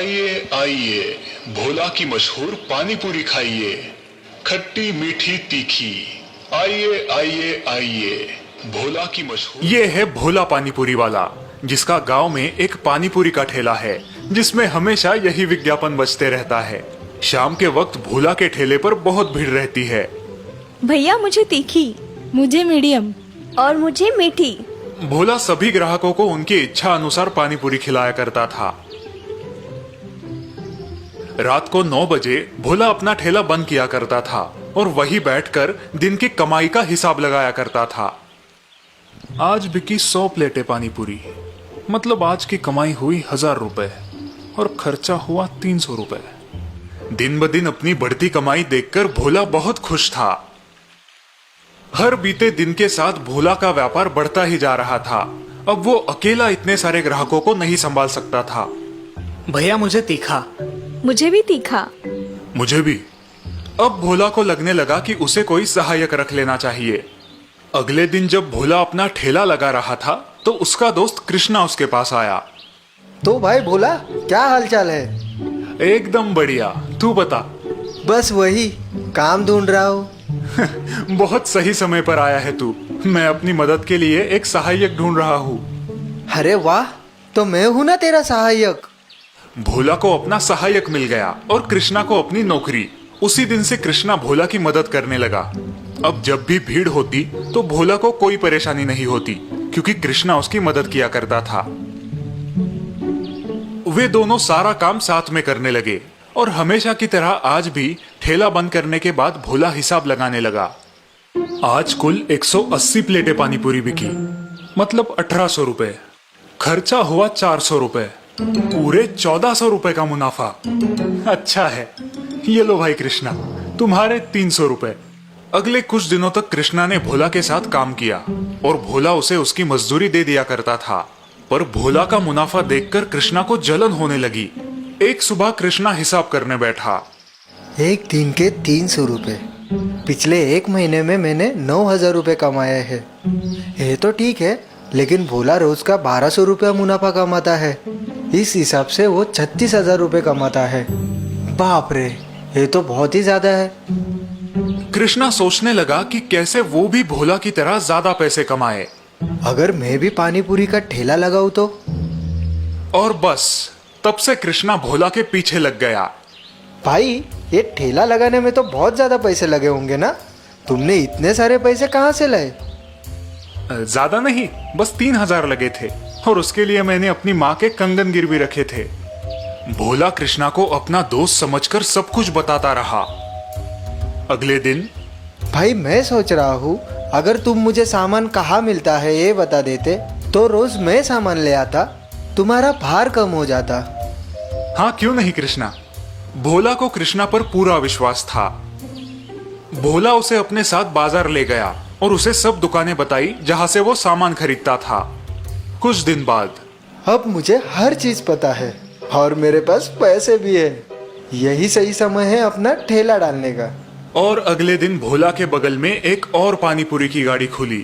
आइए आइए, भोला की मशहूर पानी पूरी खाइए, खट्टी मीठी तीखी। आइए आइए आइए, भोला की मशहूर। ये है भोला पानीपुरी वाला, जिसका गांव में एक पानीपुरी का ठेला है, जिसमें हमेशा यही विज्ञापन बजते रहता है। शाम के वक्त भोला के ठेले पर बहुत भीड़ रहती है। भैया मुझे तीखी, मुझे मीडियम और मुझे मीठी। भोला सभी ग्राहकों को उनकी इच्छा अनुसार पानीपुरी खिलाया करता था। रात को 9 बजे भोला अपना ठेला बंद किया करता था और वही बैठकर दिन की कमाई का हिसाब लगाया करता था। आज बिकी 100 प्लेटें पानीपुरी, मतलब आज की कमाई हुई 1000 रुपए और खर्चा हुआ 300 रुपए। दिन ब दिन अपनी बढ़ती कमाई देखकर भोला बहुत खुश था। हर बीते दिन के साथ भोला का व्यापार बढ़ता ही जा रहा था। अब वो अकेला इतने सारे ग्राहकों को नहीं संभाल सकता था। भैया मुझे तीखा। मुझे भी तीखा। मुझे भी। अब भोला को लगने लगा कि उसे कोई सहायक रख लेना चाहिए। अगले दिन जब भोला अपना ठेला लगा रहा था तो उसका दोस्त कृष्णा उसके पास आया। तो भाई भोला, क्या हालचाल है? एकदम बढ़िया, तू बता। बस वही काम ढूंढ रहा हूँ। बहुत सही समय पर आया है तू। मैं अपनी मदद के लिए एक सहायक ढूंढ रहा हूँ। अरे वाह, तो मैं हूँ ना तेरा सहायक। भोला को अपना सहायक मिल गया और कृष्णा को अपनी नौकरी। उसी दिन से कृष्णा भोला की मदद करने लगा। अब जब भी भीड़ होती तो भोला को कोई परेशानी नहीं होती, क्योंकि कृष्णा उसकी मदद किया करता था। वे दोनों सारा काम साथ में करने लगे और हमेशा की तरह आज भी ठेला बंद करने के बाद भोला हिसाब लगाने लगा। आज कुल 180 प्लेटें पानीपुरी बिकी, मतलब 1800 रुपए। खर्चा हुआ 400 रुपए, पूरे 1400 रुपए का मुनाफा। अच्छा है, ये लो भाई कृष्णा, तुम्हारे 300 रुपए। अगले कुछ दिनों तक कृष्णा ने भोला के साथ काम किया और भोला उसे उसकी मजदूरी दे दिया करता था। पर भोला का मुनाफा देखकर कृष्णा को जलन होने लगी। एक सुबह कृष्णा हिसाब करने बैठा। एक दिन के 300 रुपए, पिछले एक महीने में मैंने 9000 रुपए कमाए हैं। ये तो ठीक है, लेकिन भोला रोज का 1200 रुपया मुनाफा कमाता है। इस हिसाब से वो 36,000 रुपए कमाता है। बाप रे, ये तो बहुत ही ज्यादा है। कृष्णा सोचने लगा कि कैसे वो भी भोला की तरह ज्यादा पैसे कमाए। अगर मैं भी पानीपुरी का ठेला लगाऊं तो? और बस तब से कृष्णा भोला के पीछे लग गया। भाई, ये ठेला लगाने में तो बहुत ज्यादा पैसे लगे होंगे ना? तुमने इतने सारे पैसे कहाँ से लाए? ज्यादा नहीं, बस 3000 लगे थे और उसके लिए मैंने अपनी माँ के कंगन गिरवी रखे थे। भोला कृष्णा को अपना दोस्त समझकर सब कुछ बताता रहा। अगले दिन, भाई मैं सोच रहा हूँ अगर तुम मुझे सामान कहाँ मिलता है ये बता देते तो रोज मैं सामान ले आता, तुम्हारा भार कम हो जाता। हाँ क्यों नहीं कृष्णा। भोला को कृष्णा पर पूरा विश्वास था। भोला उसे अपने साथ बाजार ले गया और उसे सब दुकानें बताई जहां से वो सामान खरीदता था। कुछ दिन बाद, अब मुझे हर चीज पता है और मेरे पास पैसे भी है। यही सही समय है अपना ठेला डालने का। और अगले दिन भोला के बगल में एक और पानीपुरी की गाड़ी खुली।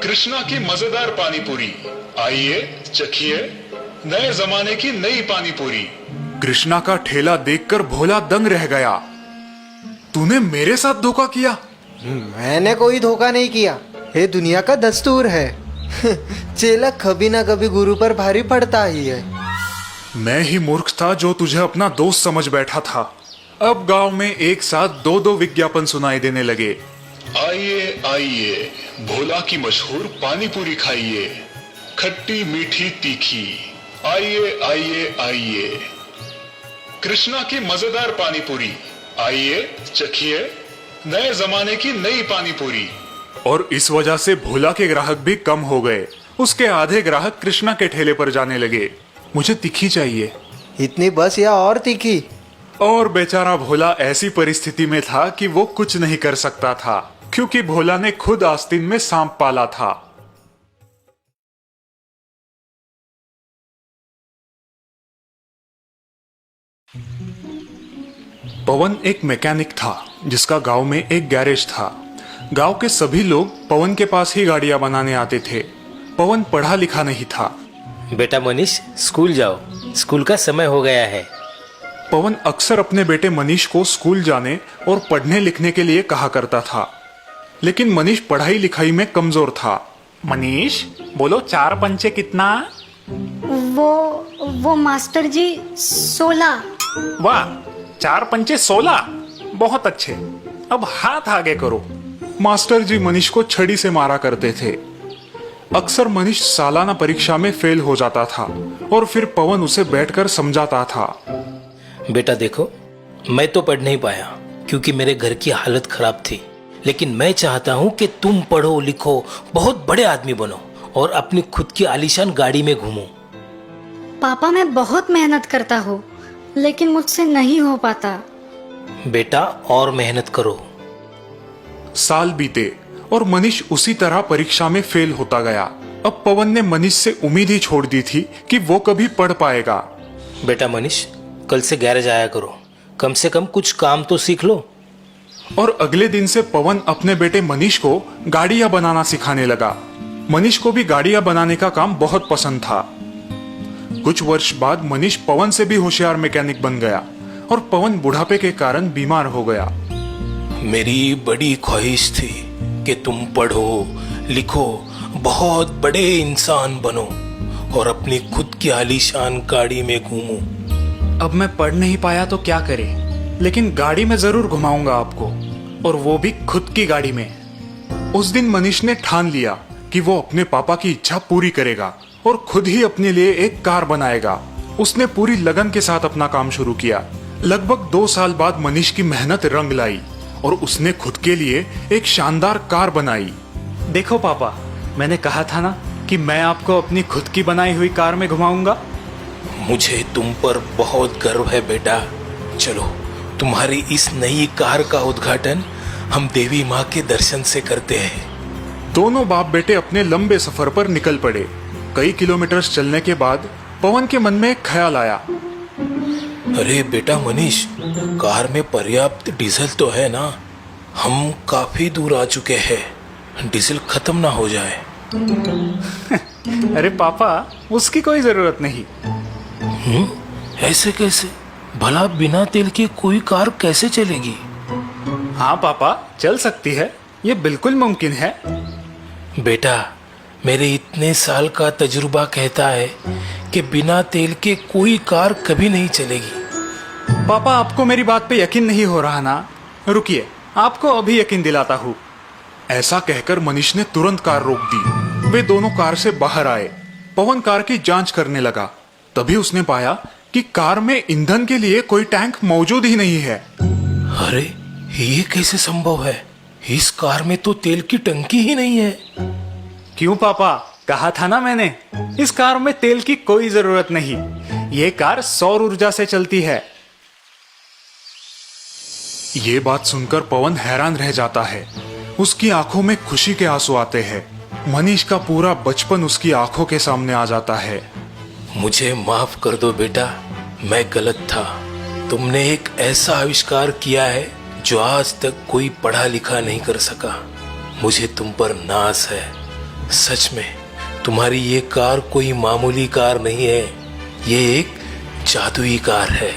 कृष्णा की मजेदार पानीपुरी, आइए चखिए, नए जमाने की नई पानीपुरी। कृष्णा का ठेला देखकर भोला दंग रह गया। तूने मेरे साथ धोखा किया? मैंने कोई धोखा नहीं किया, ये दुनिया का दस्तूर है। चेला कभी ना कभी गुरु पर भारी पड़ता ही है। मैं ही मूर्ख था जो तुझे अपना दोस्त समझ बैठा था। अब गांव में एक साथ 2-2 विज्ञापन सुनाई देने लगे। आइए आइए, भोला की मशहूर पानीपुरी खाइए, खट्टी मीठी तीखी। आइए आइए आइए, कृष्णा की मजेदार पानीपुरी, आइए चखिए, नए जमाने की नई पानीपुरी। और इस वजह से भोला के ग्राहक भी कम हो गए। उसके आधे ग्राहक कृष्णा के ठेले पर जाने लगे। मुझे तीखी चाहिए। इतनी बस या और तीखी? और बेचारा भोला ऐसी परिस्थिति में था कि वो कुछ नहीं कर सकता था, क्योंकि भोला ने खुद आस्तीन में सांप पाला था। पवन एक मैकेनिक था जिसका गांव में एक गैरेज था। गांव के सभी लोग पवन के पास ही गाड़ियां बनाने आते थे। पवन पढ़ा लिखा नहीं था। बेटा मनीष, स्कूल जाओ, स्कूल का समय हो गया है। पवन अक्सर अपने बेटे मनीष को स्कूल जाने और पढ़ने लिखने के लिए कहा करता था, लेकिन मनीष पढ़ाई लिखाई में कमजोर था। मनीष, बोलो 4 पंचे कितना? वो मास्टर जी 16। वाह, 4 पंचे 16, बहुत अच्छे। अब हाथ आगे करो। मास्टर जी मनीष को छड़ी से मारा करते थे। अक्सर मनीष सालाना परीक्षा में फेल हो जाता था और फिर पवन उसे बैठकर समझाता था। बेटा देखो, मैं तो पढ़ नहीं पाया क्योंकि मेरे घर की हालत खराब थी, लेकिन मैं चाहता हूँ कि तुम पढ़ो लिखो, बहुत बड़े आदमी बनो और अपनी खुद की आलीशान गाड़ी में घूमो। पापा मैं बहुत मेहनत करता हूँ, लेकिन मुझसे नहीं हो पाता। बेटा और मेहनत करो। साल बीते और मनीष उसी तरह परीक्षा में फेल होता गया। अब पवन ने मनीष से उम्मीद ही छोड़ दी थी कि वो कभी पढ़ पाएगा। बेटा मनीष, कल से गैरेज आया करो, कम से कम कुछ काम तो सीख लो। और अगले दिन से पवन अपने बेटे मनीष को गाड़ियां बनाना सिखाने लगा। मनीष को भी गाड़ियां बनाने का काम बहुत पसंद था। कुछ वर्ष बाद मनीष पवन से भी होशियार मैकेनिक बन गया और पवन बुढ़ापे के कारण बीमार हो गया। मेरी बड़ी ख्वाहिश थी कि तुम पढ़ो लिखो, बहुत बड़े इंसान बनो और अपनी खुद की आलीशान गाड़ी में घूमो। अब मैं पढ़ नहीं पाया तो क्या करे, लेकिन गाड़ी में जरूर घुमाऊंगा आपको, और वो भी खुद की गाड़ी में। उस दिन मनीष ने ठान लिया कि वो अपने पापा की इच्छा पूरी करेगा और खुद ही अपने लिए एक कार बनाएगा। उसने पूरी लगन के साथ अपना काम शुरू किया। लगभग 2 साल बाद मनीष की मेहनत रंग लाई और उसने खुद के लिए एक शानदार कार बनाई। देखो पापा, मैंने कहा था ना कि मैं आपको अपनी खुद की बनाई हुई कार में घुमाऊंगा। मुझे तुम पर बहुत गर्व है बेटा। चलो, तुम्हारी इस नई कार का उद्घाटन हम देवी माँ के दर्शन से करते हैं। दोनों बाप बेटे अपने लंबे सफर पर निकल पड़े। कई किलोमीटर चलने के बाद पवन के मन में एक ख्याल आया। अरे बेटा मनीष, कार में पर्याप्त डीजल तो है ना? हम काफी दूर आ चुके हैं, डीजल खत्म ना हो जाए। अरे पापा, उसकी कोई जरूरत नहीं। ऐसे कैसे? भला बिना तेल के कोई कार कैसे चलेगी? हाँ पापा, चल सकती है, ये बिल्कुल मुमकिन है। बेटा, मेरे इतने साल का तजुर्बा कहता है कि बिना तेल के कोई कार कभी नहीं चलेगी। पापा, आपको मेरी बात पे यकीन नहीं हो रहा ना? रुकिए, आपको अभी यकीन दिलाता हूँ। ऐसा कहकर मनीष ने तुरंत कार रोक दी। वे दोनों कार से बाहर आए। पवन कार की जांच करने लगा। तभी उसने पाया कि कार में ईंधन के लिए कोई टैंक मौजूद ही नहीं है। अरे, ये कैसे संभव है? इस कार में तो तेल की टंकी ही नहीं है। क्यों पापा, कहा था ना मैंने, इस कार में तेल की कोई जरूरत नहीं। ये कार सौर ऊर्जा से चलती है। ये बात सुनकर पवन हैरान रह जाता है। उसकी आंखों में खुशी के आंसू आते हैं। मनीष का पूरा बचपन उसकी आंखों के सामने आ जाता है। मुझे माफ कर दो बेटा, मैं गलत था। तुमने एक ऐसा आविष्कार किया है जो आज तक कोई पढ़ा लिखा नहीं कर सका। मुझे तुम पर नाज है। सच में तुम्हारी ये कार कोई मामूली कार नहीं है, ये एक जादुई कार है।